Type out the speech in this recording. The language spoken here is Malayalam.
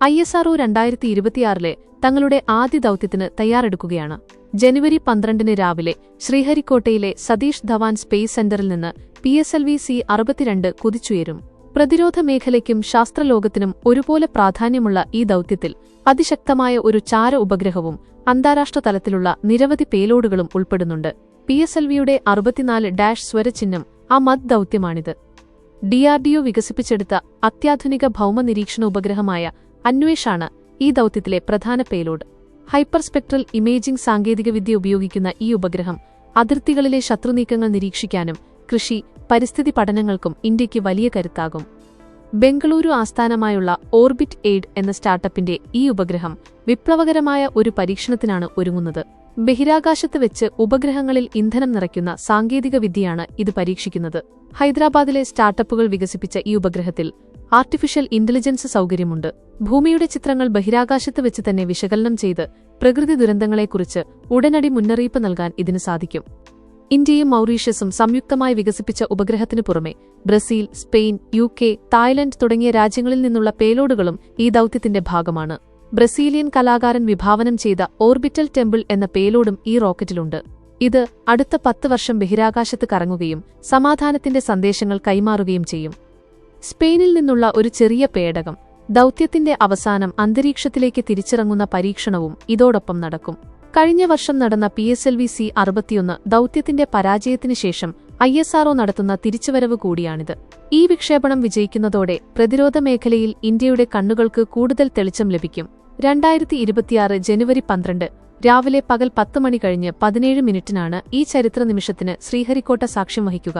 ISRO 2026 തങ്ങളുടെ ആദ്യ ദൗത്യത്തിന് തയ്യാറെടുക്കുകയാണ്. ജനുവരി 12 രാവിലെ ശ്രീഹരിക്കോട്ടയിലെ സതീഷ് ധവാൻ സ്പേസ് സെന്ററിൽ നിന്ന് PSLV-C-62 കുതിച്ചുയരും. പ്രതിരോധ മേഖലയ്ക്കും ശാസ്ത്രലോകത്തിനും ഒരുപോലെ പ്രാധാന്യമുള്ള ഈ ദൗത്യത്തിൽ അതിശക്തമായ ഒരു ചാര ഉപഗ്രഹവും അന്താരാഷ്ട്ര തലത്തിലുള്ള നിരവധി പേലോഡുകളും ഉൾപ്പെടുന്നുണ്ട്. PSLV-യുടെ 64- സ്വരചിഹ്നം ആ മദ് ദൗത്യമാണിത്. DRDO വികസിപ്പിച്ചെടുത്ത അത്യാധുനിക ഭൗമനിരീക്ഷണ ഉപഗ്രഹമായ അന്വേഷാണ് ഈ ദൗത്യത്തിലെ പ്രധാന പേലോഡ്. ഹൈപ്പർസ്പെക്ട്രൽ ഇമേജിംഗ് സാങ്കേതികവിദ്യ ഉപയോഗിക്കുന്ന ഈ ഉപഗ്രഹം അതിർത്തികളിലെ ശത്രുനീക്കങ്ങൾ നിരീക്ഷിക്കാനും കൃഷി, പരിസ്ഥിതി പഠനങ്ങൾക്കും ഇന്ത്യയ്ക്ക് വലിയ കരുത്താകും. ബംഗളൂരു ആസ്ഥാനമായുള്ള ഓർബിറ്റ് എയ്ഡ് എന്ന സ്റ്റാർട്ടപ്പിന്റെ ഈ ഉപഗ്രഹം വിപ്ലവകരമായ ഒരു പരീക്ഷണത്തിനാണ് ഒരുങ്ങുന്നത്. ബഹിരാകാശത്ത് വെച്ച് ഉപഗ്രഹങ്ങളിൽ ഇന്ധനം നിറയ്ക്കുന്ന സാങ്കേതികവിദ്യയാണ് ഇത് പരീക്ഷിക്കുന്നത്. ഹൈദരാബാദിലെ സ്റ്റാർട്ടപ്പുകൾ വികസിപ്പിച്ച ഈ ഉപഗ്രഹത്തിൽ ആർട്ടിഫിഷ്യൽ ഇന്റലിജൻസ് സൗകര്യമുണ്ട്. ഭൂമിയുടെ ചിത്രങ്ങൾ ബഹിരാകാശത്ത് വെച്ച് തന്നെ വിശകലനം ചെയ്ത് പ്രകൃതി ദുരന്തങ്ങളെക്കുറിച്ച് ഉടനടി മുന്നറിയിപ്പ് നൽകാൻ ഇതിന് സാധിക്കും. ഇന്ത്യയും മൗറീഷ്യസും സംയുക്തമായി വികസിപ്പിച്ച ഉപഗ്രഹത്തിനു പുറമെ ബ്രസീൽ, സ്പെയിൻ, UK, തായ്ലൻഡ് തുടങ്ങിയ രാജ്യങ്ങളിൽ നിന്നുള്ള പേലോഡുകളും ഈ ദൗത്യത്തിന്റെ ഭാഗമാണ്. ബ്രസീലിയൻ കലാകാരൻ വിഭാവനം ചെയ്ത ഓർബിറ്റൽ ടെമ്പിൾ എന്ന പേലോഡും ഈ റോക്കറ്റിലുണ്ട്. ഇത് അടുത്ത 10 വർഷം ബഹിരാകാശത്ത് കറങ്ങുകയും സമാധാനത്തിന്റെ സന്ദേശങ്ങൾ കൈമാറുകയും ചെയ്യും. സ്പെയിനിൽ നിന്നുള്ള ഒരു ചെറിയ പേടകം ദൗത്യത്തിന്റെ അവസാനം അന്തരീക്ഷത്തിലേക്ക് തിരിച്ചിറങ്ങുന്ന പരീക്ഷണവും ഇതോടൊപ്പം നടക്കും. കഴിഞ്ഞ വർഷം നടന്ന PSLV-C-61 ദൗത്യത്തിന്റെ പരാജയത്തിന് ശേഷം ISRO നടത്തുന്ന തിരിച്ചുവരവ് കൂടിയാണിത്. ഈ വിക്ഷേപണം വിജയിക്കുന്നതോടെ പ്രതിരോധ മേഖലയിൽ ഇന്ത്യയുടെ കണ്ണുകൾക്ക് കൂടുതൽ തെളിച്ചം ലഭിക്കും. 2026 ജനുവരി 12 രാവിലെ പകൽ 10 മണി കഴിഞ്ഞ് 17 മിനിറ്റിനാണ് ഈ ചരിത്ര നിമിഷത്തിന് ശ്രീഹരിക്കോട്ട സാക്ഷ്യം വഹിക്കുക.